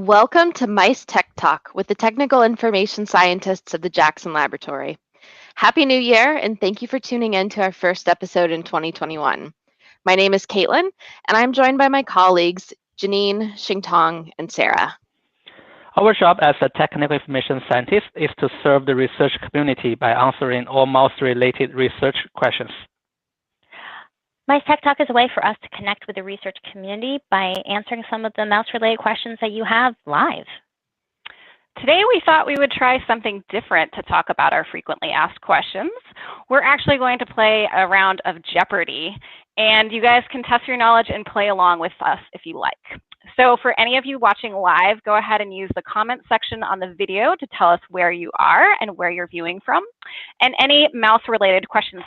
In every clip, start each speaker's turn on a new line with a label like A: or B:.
A: Welcome to MiceTech Talk with the technical information scientists of the Jackson Laboratory. Happy New Year, and thank you for tuning in to our first episode in 2021. My name is Caitlin, and I'm joined by my colleagues, Janine, Xingtong, and Sarah.
B: Our job as a technical information scientist is to serve the research community by answering all mouse-related research questions.
C: MiceTech Talk is a way for us to connect with the research community by answering some of the mouse-related questions that you have live.
D: Today we thought we would try something different to talk about our frequently asked questions. We're actually going to play a round of Jeopardy, and you guys can test your knowledge and play along with us if you like. So for any of you watching live, go ahead and use the comment section on the video to tell us where you are and where you're viewing from, and any mouse-related questions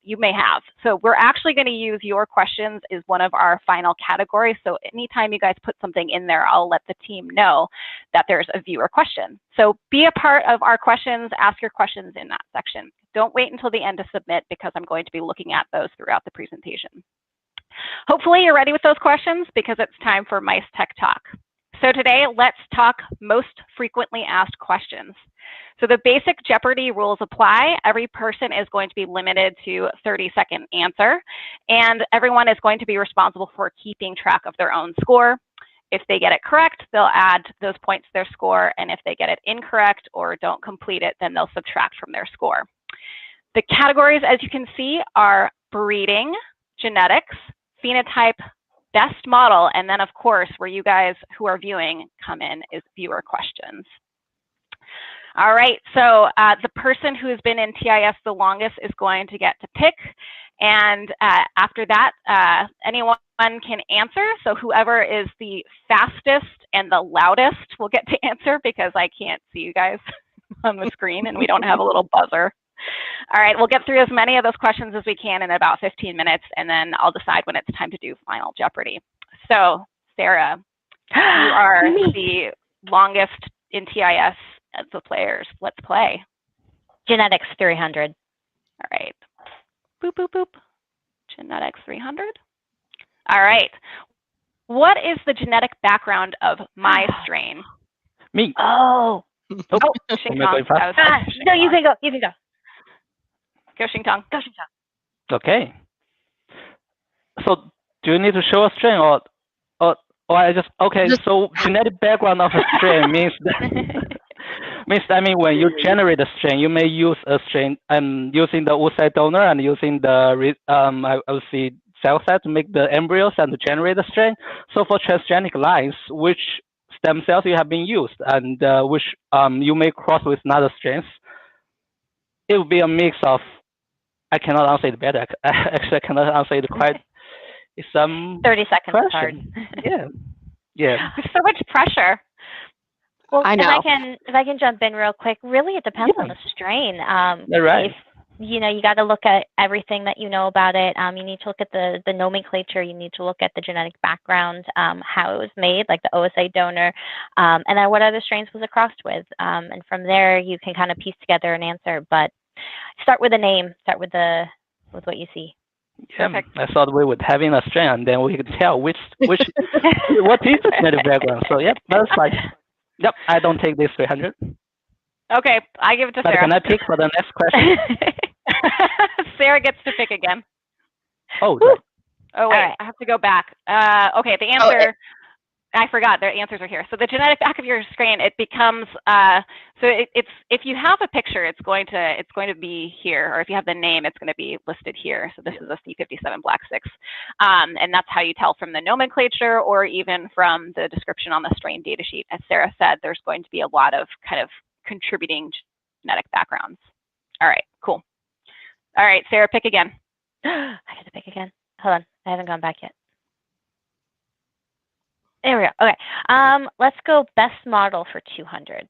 D: you may have. So we're actually going to use your questions as one of our final categories. So anytime you guys put something in there, I'll let the team know that there's a viewer question. So be a part of our questions, ask your questions in that section. Don't wait until the end to submit because I'm going to be looking at those throughout the presentation. Hopefully you're ready with those questions because it's time for MiceTech Talk. So today, let's talk most frequently asked questions. So the basic Jeopardy rules apply. Every person is going to be limited to a 30-second answer, and everyone is going to be responsible for keeping track of their own score. If they get it correct, they'll add those points to their score, and if they get it incorrect or don't complete it, then they'll subtract from their score. The categories, as you can see, are breeding, genetics, phenotype, best model, and then of course where you guys who are viewing come in is viewer questions. All right, so the person who has been in TIS the longest is going to get to pick, and after that anyone can answer. So whoever is the fastest and the loudest will get to answer because I can't see you guys on the screen and we don't have a little buzzer. All right, we'll get through as many of those questions as we can in about 15 minutes, and then I'll decide when it's time to do Final Jeopardy. So, Sarah, you are the longest in TIS of the players. Let's play.
C: Genetics 300.
D: All right. Boop, boop, boop. Genetics 300. All right. What is the genetic background of my strain?
B: Me.
C: Oh.
D: Xingtong.
C: No, you can go. You can go.
D: Go, Xingtong.
C: Go, Xingtong.
B: Okay. So do you need to show a strain or I just, okay, so genetic background of a strain means that, when you generate a strain, you may use a strain using the oocyte donor and using the, I would say, cell set to make the embryos and to generate the strain. So for transgenic lines, which stem cells you have been used and which you may cross with another strains, it will be a mix of, I cannot answer it better. Actually, I cannot answer it quite. It's
C: 30 seconds
B: question.
C: hard.
B: Yeah.
D: There's so much pressure.
C: Well,
A: I know.
C: If I can jump in real quick, really it depends on the strain.
B: Right.
C: If, you got to look at everything that you know about it. You need to look at the nomenclature. You need to look at the genetic background, how it was made, like the oocyte donor, and then what other strains was it crossed with. And from there, you can kind of piece together an answer. But start with a name. Start with what you see.
B: Yeah, I thought we would having a strain, and then we could tell what is the genetic background. So that's like, yep, I don't take this 300.
D: Okay, I give it to
B: But
D: Sarah.
B: Can I pick for the next question?
D: Sarah gets to pick again.
B: Oh, right.
D: Oh wait,
C: right.
D: I have to go back. Okay, the answer. I forgot. The answers are here. So the genetic back of your screen, it becomes. It's if you have a picture, it's going to be here, or if you have the name, it's going to be listed here. So this is a C57 Black 6, and that's how you tell from the nomenclature or even from the description on the strain data sheet. As Sarah said, there's going to be a lot of kind of contributing genetic backgrounds. All right, cool. All right, Sarah, pick again.
C: I got to pick again. Hold on, I haven't gone back yet. There we go. Okay, let's go best model for 200.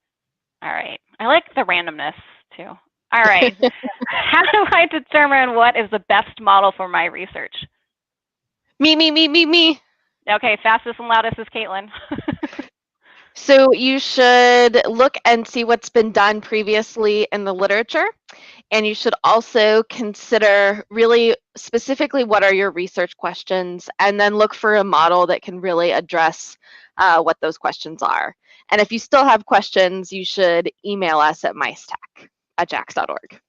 D: All right, I like the randomness too. All right, how do I determine what is the best model for my research?
A: Me.
D: Okay, fastest and loudest is Caitlin.
A: So you should look and see what's been done previously in the literature, and you should also consider really specifically what are your research questions, and then look for a model that can really address what those questions are. And if you still have questions, you should email us at MiceTech@jax.org.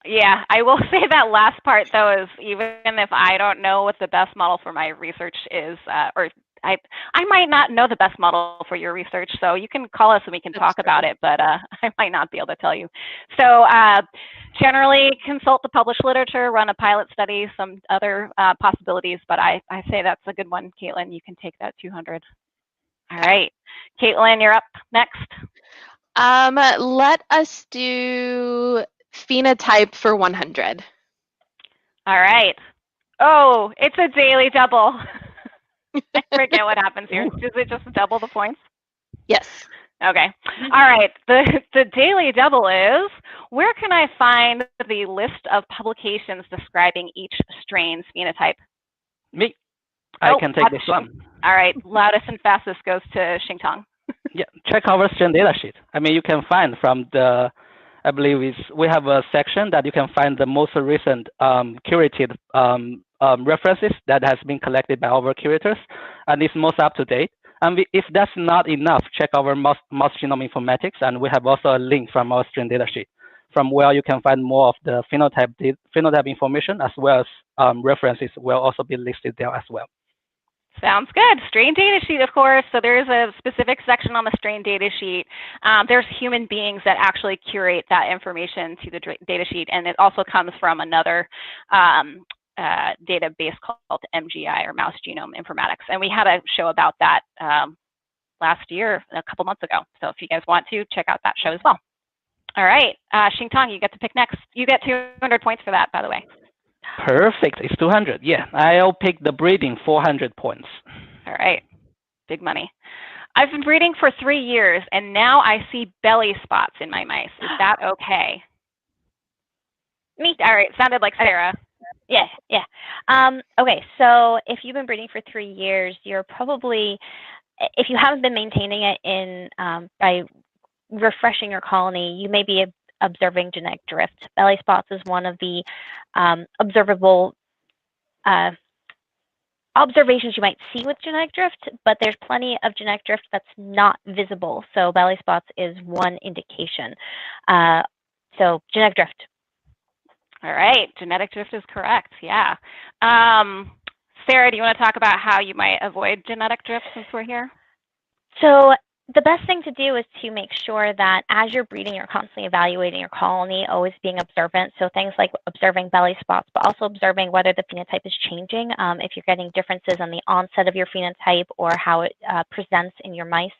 D: Yeah, I will say that last part though is even if I don't know what the best model for my research is, or I might not know the best model for your research, so you can call us and we can talk about it, but I might not be able to tell you. So generally consult the published literature, run a pilot study, some other possibilities, but I say that's a good one, Caitlin. You can take that 200. All right, Caitlin, you're up next.
A: Let us do phenotype for 100.
D: All right. Oh, it's a daily double. I forget what happens here. Does it just double the points?
A: Yes.
D: Okay. All right. The daily double is, where can I find the list of publications describing each strain's phenotype?
B: Me. I can take this one.
D: All right. Loudest and fastest goes to Xingtong.
B: Yeah. Check our strain data sheet. I mean, you can find from the, I believe we have a section that you can find the most recent curated references that has been collected by our curators, and it's most up to date. And if that's not enough, check our mouse genome informatics, and we have also a link from our strain data sheet, from where you can find more of the phenotype information, as well as references will also be listed there as well.
D: Sounds good. Strain data sheet, of course. So there's a specific section on the strain data sheet. There's human beings that actually curate that information to the data sheet, and it also comes from another database called MGI, or Mouse Genome Informatics. And we had a show about that last year, a couple months ago. So if you guys want to, check out that show as well. All right, Xingtong, you get to pick next. You get 200 points for that, by the way.
B: Perfect. It's 200. Yeah, I'll pick the breeding, 400 points.
D: All right, big money. I've been breeding for 3 years, and now I see belly spots in my mice. Is that okay?
C: Me.
D: All right, sounded like Sarah.
C: Yeah. Okay, so if you've been breeding for 3 years, you're probably, if you haven't been maintaining it in by refreshing your colony, you may be observing genetic drift. Belly spots is one of the observable observations you might see with genetic drift, but there's plenty of genetic drift that's not visible. So belly spots is one indication. So genetic drift.
D: All right, genetic drift is correct, yeah. Sarah, do you want to talk about how you might avoid genetic drift since we're here?
C: So the best thing to do is to make sure that as you're breeding, you're constantly evaluating your colony, always being observant. So things like observing belly spots, but also observing whether the phenotype is changing. If you're getting differences on the onset of your phenotype or how it presents in your mice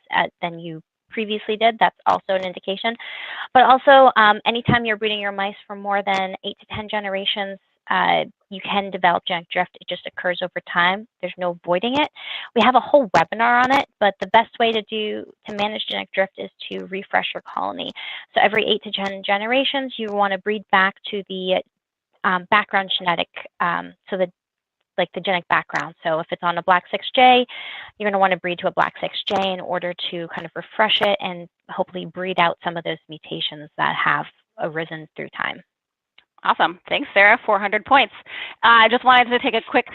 C: than you previously did, that's also an indication. But also, anytime you're breeding your mice for more than 8 to 10 generations, you can develop genetic drift. It just occurs over time. There's no avoiding it. We have a whole webinar on it, but the best way to manage genetic drift is to refresh your colony. So every 8 to 10 generations, you want to breed back to the background genetic, the genetic background. So if it's on a black 6J, you're going to want to breed to a black 6J in order to kind of refresh it and hopefully breed out some of those mutations that have arisen through time.
D: Awesome. Thanks, Sarah. 400 points. I just wanted to take a quick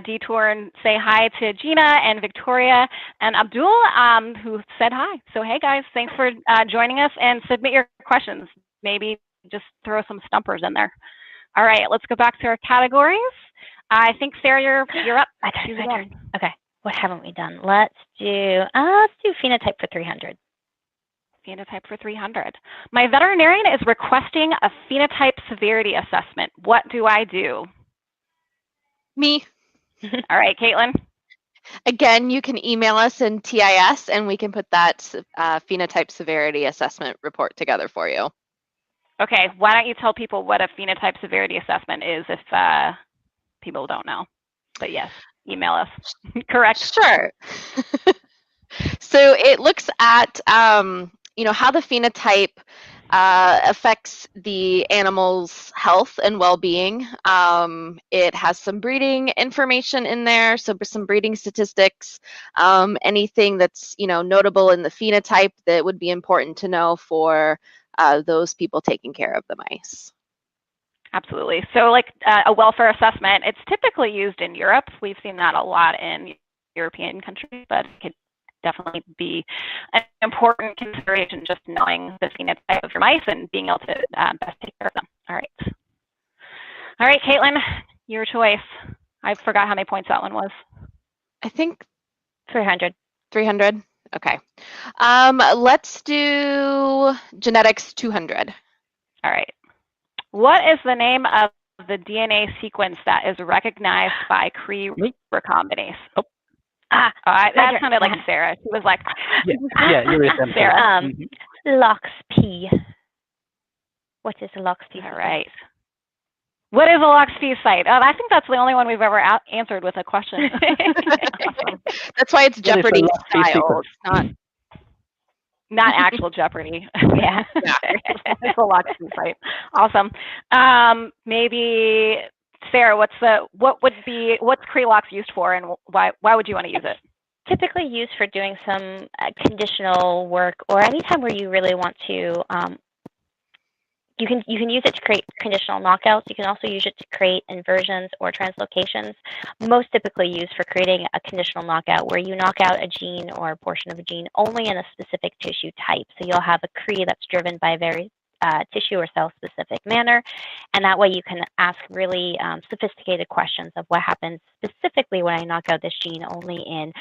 D: detour and say hi to Gina and Victoria and Abdul, who said hi. So, hey, guys, thanks for joining us, and submit your questions. Maybe just throw some stumpers in there. All right, let's go back to our categories. I think, Sarah, you're up.
C: Okay, what haven't we done? Let's do phenotype for 300.
D: Phenotype for 300. My veterinarian is requesting a phenotype severity assessment. What do I do?
A: Me.
D: All right, Caitlin.
A: Again, you can email us in TIS, and we can put that phenotype severity assessment report together for you.
D: Okay, why don't you tell people what a phenotype severity assessment is if people don't know? But yes, email us. Correct.
A: Sure. So it looks at how the phenotype affects the animal's health and well-being. It has some breeding information in there, so some breeding statistics, anything that's notable in the phenotype that would be important to know for those people taking care of the mice.
D: Absolutely. So like a welfare assessment, it's typically used in Europe. We've seen that a lot in European countries, but it could definitely be an important consideration, just knowing the phenotype of your mice and being able to best take care of them. All right, Caitlin, your choice. I forgot how many points that one was.
A: I think
C: 300.
A: 300. Okay. Let's do genetics 200.
D: All right. What is the name of the DNA sequence that is recognized by Cre-recombinase?
B: Oh.
D: That sounded like Sarah. She was like,
B: yeah, you read them.
D: Sarah.
C: LoxP. What is a LoxP?
D: All right. What is a LoxP site? I think that's the only one we've ever answered with a question.
A: That's why it's Jeopardy style. It's
D: not actual Jeopardy.
C: Yeah.
D: It's a LoxP site. Awesome. Maybe Sarah, what's Cre-lox used for, and why would you want to use it?
C: Typically used for doing some conditional work, or anytime where you really want to. You can use it to create conditional knockouts. You can also use it to create inversions or translocations. Most typically used for creating a conditional knockout, where you knock out a gene or a portion of a gene only in a specific tissue type. So you'll have a Cre that's driven by a very tissue or cell specific manner, and that way you can ask really sophisticated questions of what happens specifically when I knock out this gene only in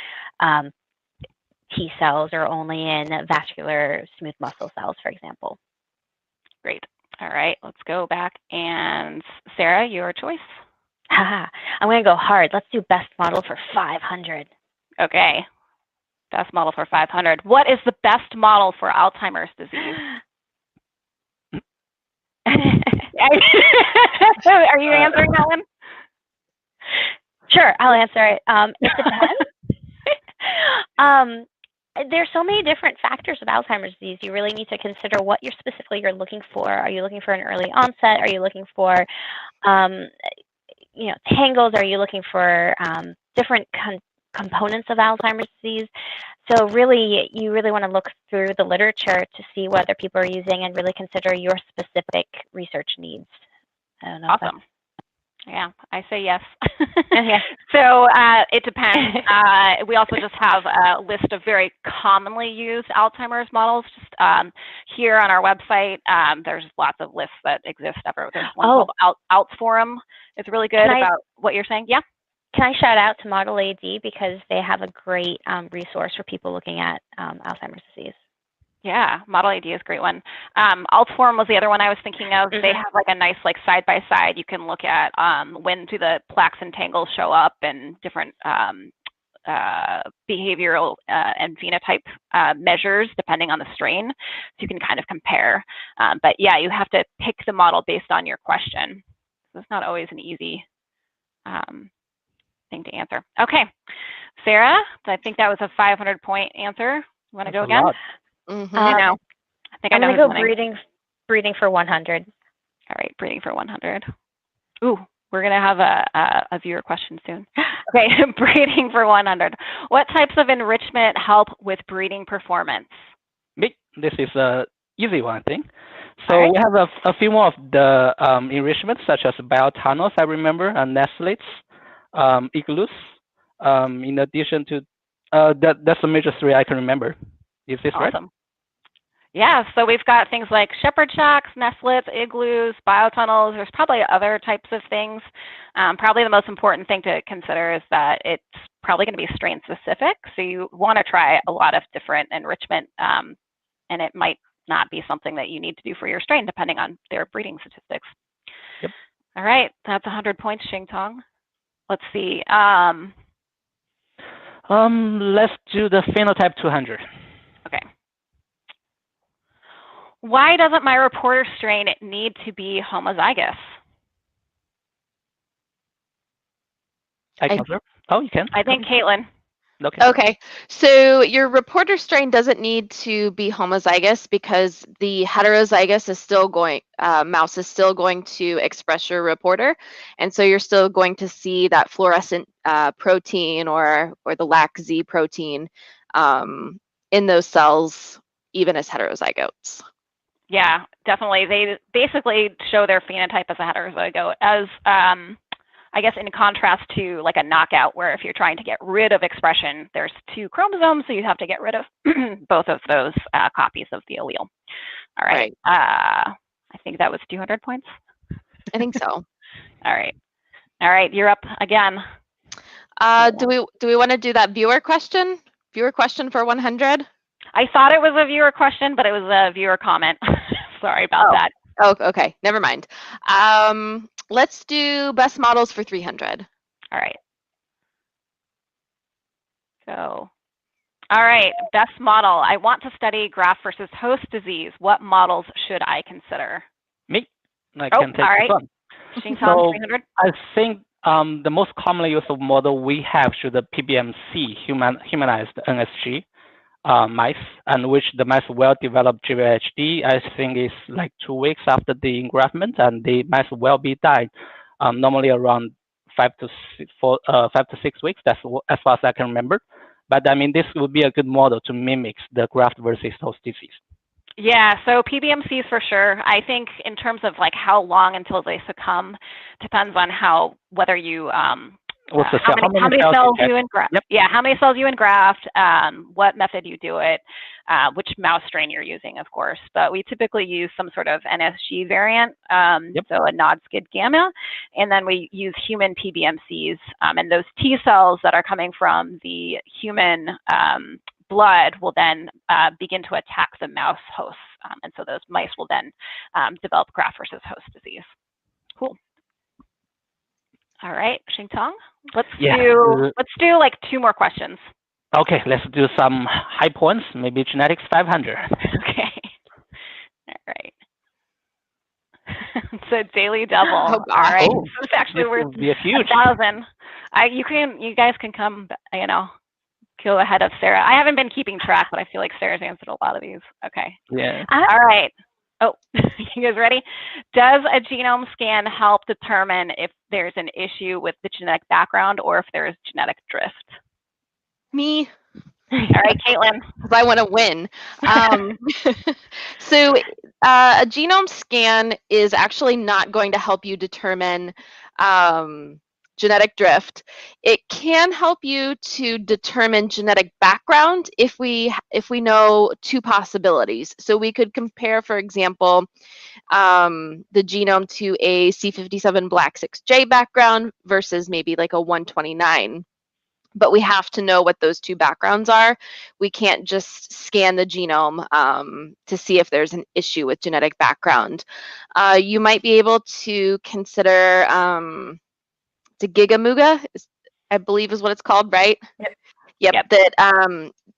C: T cells or only in vascular smooth muscle cells, for example.
D: Great. All right, let's go back. And Sarah, your choice.
C: I'm going to go hard. Let's do best model for 500.
D: Okay. Best model for 500. What is the best model for Alzheimer's disease? Are you answering that one?
C: Sure, I'll answer it. It depends. There's so many different factors of Alzheimer's disease. You really need to consider what you're looking for. Are you looking for an early onset? Are you looking for, tangles? Are you looking for different components of Alzheimer's disease? So really, you really want to look through the literature to see what other people are using and really consider your specific research needs. I don't know.
D: Awesome. Yeah, I say yes.
C: Okay.
D: So it depends. We also just have a list of very commonly used Alzheimer's models. Just here on our website, there's lots of lists that exist. There's one called AltsForum. It's really good about what you're saying. Yeah.
C: Can I shout out to Model AD, because they have a great resource for people looking at Alzheimer's disease.
D: Yeah, Model AD is a great one. AltsForum was the other one I was thinking of. They have like a nice side by side. You can look at when do the plaques and tangles show up, and different behavioral and phenotype measures depending on the strain. So you can kind of compare. But yeah, you have to pick the model based on your question. So it's not always an easy thing to answer. Okay, Sarah, I think that was a 500-point answer. You want to go again?
A: Mm-hmm.
D: I think I'm going to
C: go breeding for 100.
D: All right, breeding for 100. Ooh, we're going to have a viewer question soon. Okay, breeding for 100. What types of enrichment help with breeding performance?
B: This is an easy one, I think. So we have a few more of the enrichments, such as biotunnels, I remember, and nestlates, igloos. In addition to, that's the major three I can remember. Is this
D: awesome.
B: Right?
D: Yeah, so we've got things like shepherd shacks, nestlets, igloos, biotunnels. There's probably other types of things. Probably the most important thing to consider is that it's probably going to be strain specific. So you want to try a lot of different enrichment, and it might not be something that you need to do for your strain, depending on their breeding statistics.
B: Yep.
D: All right, that's 100 points, Xing Tong. Let's see.
B: Let's do the phenotype 200.
D: Okay. Why doesn't my reporter strain need to be homozygous?
B: I can observe. Oh, you can.
D: I think Caitlin.
A: Okay, so your reporter strain doesn't need to be homozygous, because the heterozygous is still mouse is still going to express your reporter, and so you're still going to see that fluorescent protein or the LAC-Z protein in those cells, even as heterozygotes.
D: Yeah, definitely. They basically show their phenotype as a heterozygote. As I guess in contrast to like a knockout, where if you're trying to get rid of expression, there's 2 chromosomes, so you have to get rid of both of those copies of the allele. All right. I think that was 200 points.
A: I think so.
D: All right. All right, you're up again.
A: Do we want to do that viewer question? Viewer question for 100?
D: I thought it was a viewer question, but it was a viewer comment. Sorry about that.
A: Oh, okay. Never mind. Let's do best models for 300.
D: All right. So, all right, best model. I want to study graft versus host disease. What models should I consider?
B: Me? I can take this one.
D: So, 300?
B: I think the most commonly used model we have should the PBMC, humanized NSG mice, and which the mice will develop GVHD. I think is like 2 weeks after the engraftment, and the mice will be died normally around 5 to 6 weeks. That's as far as I can remember. But I mean, this would be a good model to mimic the graft versus host disease.
D: Yeah, so PBMCs for sure. I think in terms of like how long until they succumb depends on whether you how many cells you engraft. Yep. Yeah, how many cells you engraft, what method you do it, which mouse strain you're using, of course. But we typically use some sort of NSG variant, so a NOD-SCID gamma, and then we use human PBMCs, and those T cells that are coming from the human blood will then begin to attack the mouse hosts, and so those mice will then develop graft versus host disease. Cool. All right, Xingtong, let's do like 2 more questions.
B: Okay, let's do some high points, maybe genetics 500.
D: Okay. All right. It's a daily double.
A: Oh,
D: all right.
B: Oh,
D: so it's actually worth
B: be a huge.
D: 1,000. You guys can come, go ahead of Sarah. I haven't been keeping track, but I feel like Sarah's answered a lot of these. Okay.
B: Yeah.
D: All right. Oh, you guys ready? Does a genome scan help determine if there's an issue with the genetic background or if there's genetic drift?
A: Me.
D: All right, Caitlin.
A: Because I want to win. So a genome scan is actually not going to help you determine genetic drift. It can help you to determine genetic background if we know 2 possibilities. So we could compare, for example, the genome to a C57 Black 6J background versus maybe like a 129. But we have to know what those 2 backgrounds are. We can't just scan the genome to see if there's an issue with genetic background. You might be able to consider the Gigamuga, I believe is what it's called, right? Yep.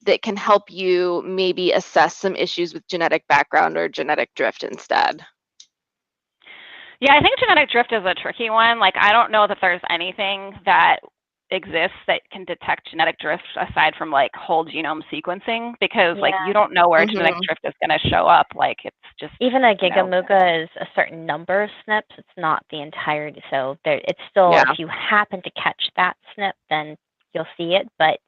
A: That can help you maybe assess some issues with genetic background or genetic drift instead.
D: Yeah, I think genetic drift is a tricky one. Like, I don't know that there's anything that exists that can detect genetic drift aside from like whole genome sequencing, because like you don't know where genetic drift is going to show up. Like, it's just
C: even a Gigamuga is a certain number of SNPs. It's not the entirety. So there, it's still if you happen to catch that SNP, then you'll see it. But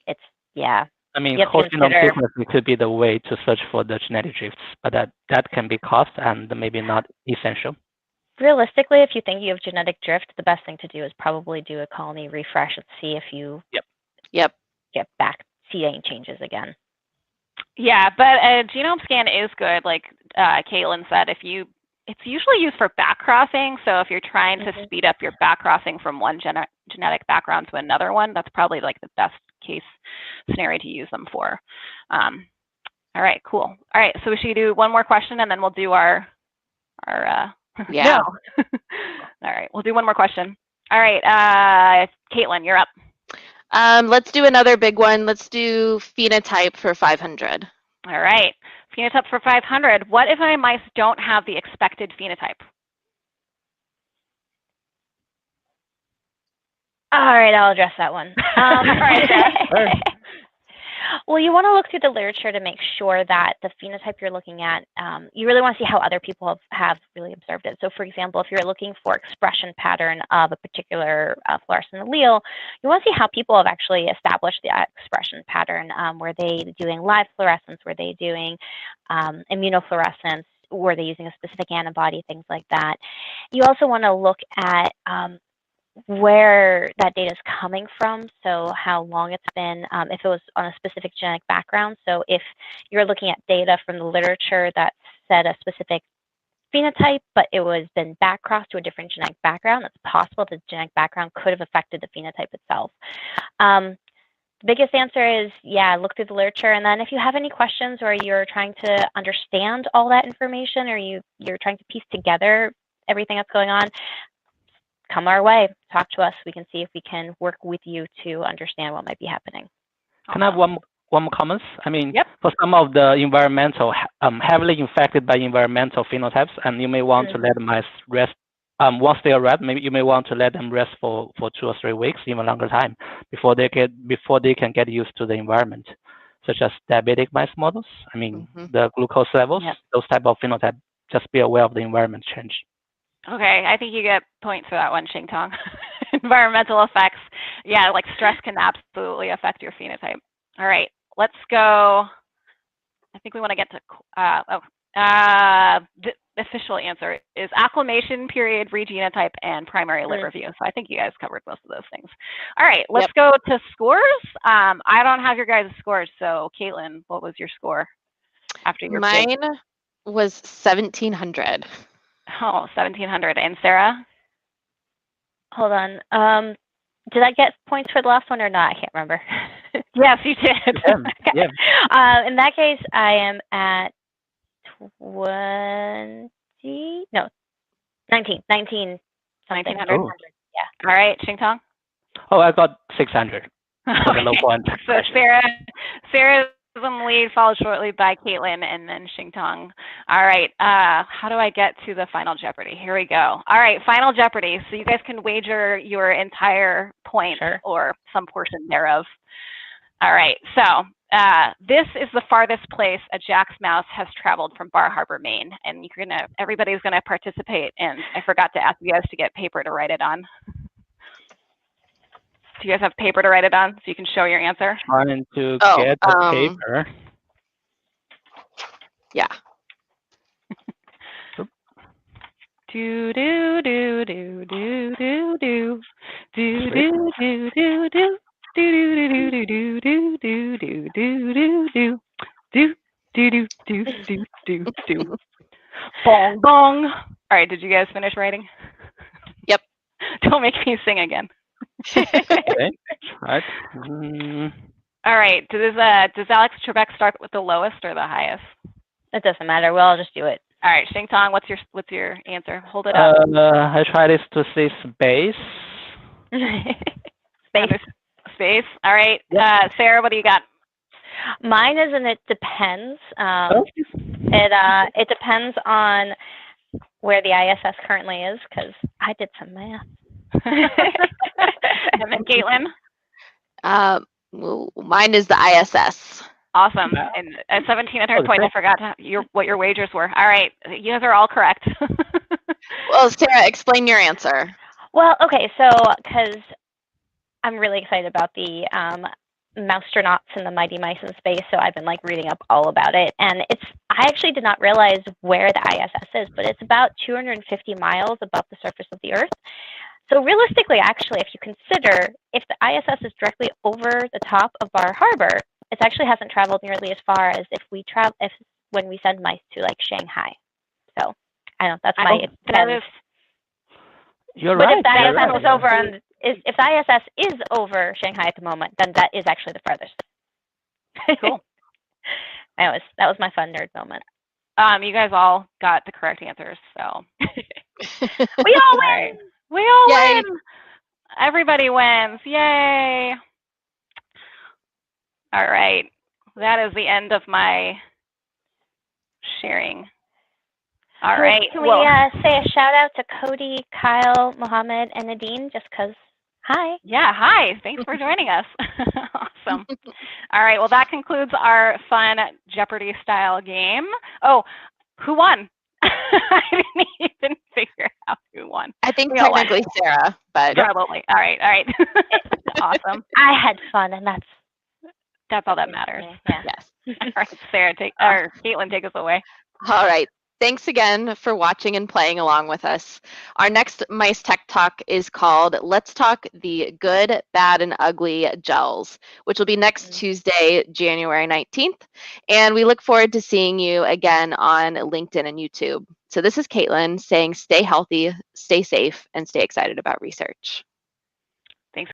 C: it's
B: I mean, whole genome sequencing could be the way to search for the genetic drifts, but that can be cost and maybe not essential.
C: Realistically, if you think you have genetic drift, the best thing to do is probably do a colony refresh and see if you get back, see any changes again.
D: Yeah, but a genome scan is good. Like Caitlin said, it's usually used for backcrossing. So if you're trying to speed up your backcrossing from one genetic background to another one, that's probably like the best case scenario to use them for. All right, cool. All right, so we should do 1 more question and then we'll do our
A: No.
D: All right, we'll do 1 more question. All right, Caitlin, you're up.
A: Let's do another big one. Let's do phenotype for 500.
D: All right, phenotype for 500. What if my mice don't have the expected phenotype?
C: All right, I'll address that one.
D: All right, Sarah.
C: Well, you want to look through the literature to make sure that the phenotype you're looking at, you really want to see how other people have really observed it. So, for example, if you're looking for expression pattern of a particular fluorescent allele, you want to see how people have actually established the expression pattern. Were they doing live fluorescence? Were they doing immunofluorescence? Were they using a specific antibody? Things like that. You also want to look at where that data is coming from, so how long it's been, if it was on a specific genetic background. So if you're looking at data from the literature that said a specific phenotype, but it was been back-crossed to a different genetic background, it's possible the genetic background could have affected the phenotype itself. The biggest answer is, yeah, look through the literature. And then if you have any questions or you're trying to understand all that information or you're trying to piece together everything that's going on, come our way, talk to us. We can see if we can work with you to understand what might be happening.
B: Can I have one more comment? I mean,
D: Yep.
B: for some of the environmental, heavily infected by environmental phenotypes, and you may want to let mice rest. Once they arrive, maybe you may want to let them rest for 2 or 3 weeks, even longer time, before they can get used to the environment, such as diabetic mice models. I mean, the glucose levels, those type of phenotype. Just be aware of the environment change.
D: Okay, I think you get points for that one, Xingtong. Environmental effects. Yeah, like stress can absolutely affect your phenotype. All right, let's go. I think we want to get to, the official answer is acclimation period, regenotype, and primary liver view. So I think you guys covered most of those things. All right, let's go to scores. I don't have your guys' scores, so Caitlin, what was your score after your
A: Mine was 1,700.
D: Oh, 1,700. And Sarah?
C: Hold on. Did I get points for the last one or not? I can't remember.
D: Yes, you did.
C: Okay. Yeah. In that case, I am at 19.
D: 1900.
C: Yeah.
D: All right, Xingtong?
B: Oh, I got 600. For the low point.
D: So Sarah's in the lead, followed shortly by Caitlin and then Xingtong. All right, how do I get to the Final Jeopardy? Here we go. All right, Final Jeopardy. So you guys can wager your entire point or some portion thereof. All right, so this is the farthest place a JAX mouse has traveled from Bar Harbor, Maine, and everybody's gonna participate. And I forgot to ask you guys to get paper to write it on. Do you guys have paper to write it on so you can show your answer?
B: Trying to get the paper.
A: Yeah.
D: Do do do do do do do do do do do do. Do do do do do do do do do do do do do do do. Bong bong. All right, did you guys finish writing?
A: Yep.
D: Don't make me sing again.
B: Okay. Right.
D: All right. Does Alex Trebek start with the lowest or the highest?
C: It doesn't matter. We'll all just do it.
D: All right, Xingtong, what's your answer? Hold it up.
B: I tried to say space.
D: Space. All right. Sarah, what do you got?
C: Mine is an it depends. It depends on where the ISS currently is, because I did some math.
D: And then Caitlin?
A: Mine is the ISS.
D: Awesome. And 1,700 points. I forgot what your wagers were. All right. You guys are all correct.
A: Well, Sarah, explain your answer.
C: Well, okay. So, because I'm really excited about the moustronauts and the mighty mice in space, so I've been reading up all about it. And I actually did not realize where the ISS is, but it's about 250 miles above the surface of the Earth. So realistically, actually, if you consider if the ISS is directly over the top of Bar Harbor, it actually hasn't traveled nearly as far as when we send mice to Shanghai. So I don't know. That's my depends.
B: You're
C: but
B: right.
C: If the ISS was over if the ISS is over Shanghai at the moment, then that is actually the farthest.
D: Cool.
C: that was my fun nerd moment.
D: You guys all got the correct answers, so
C: we all win.
D: We all win. Everybody wins. Yay. All right. That is the end of my sharing. All right.
C: Can we say a shout out to Cody, Kyle, Mohammed, and Nadine, just because, hi.
D: Yeah, hi. Thanks for joining us. Awesome. All right. Well, that concludes our fun Jeopardy style game. Oh, who won? I didn't even figure out who won.
A: I think technically Sarah, but
D: probably. All right. Awesome.
C: I had fun, and
D: that's all that matters.
C: Yeah.
A: Yes.
D: All right, Sarah, Caitlin, take us away.
A: All right. Thanks again for watching and playing along with us. Our next MiceTech Talk is called Let's Talk the Good, Bad, and Ugly Gels, which will be next Tuesday, January 19th. And we look forward to seeing you again on LinkedIn and YouTube. So this is Caitlin saying stay healthy, stay safe, and stay excited about research.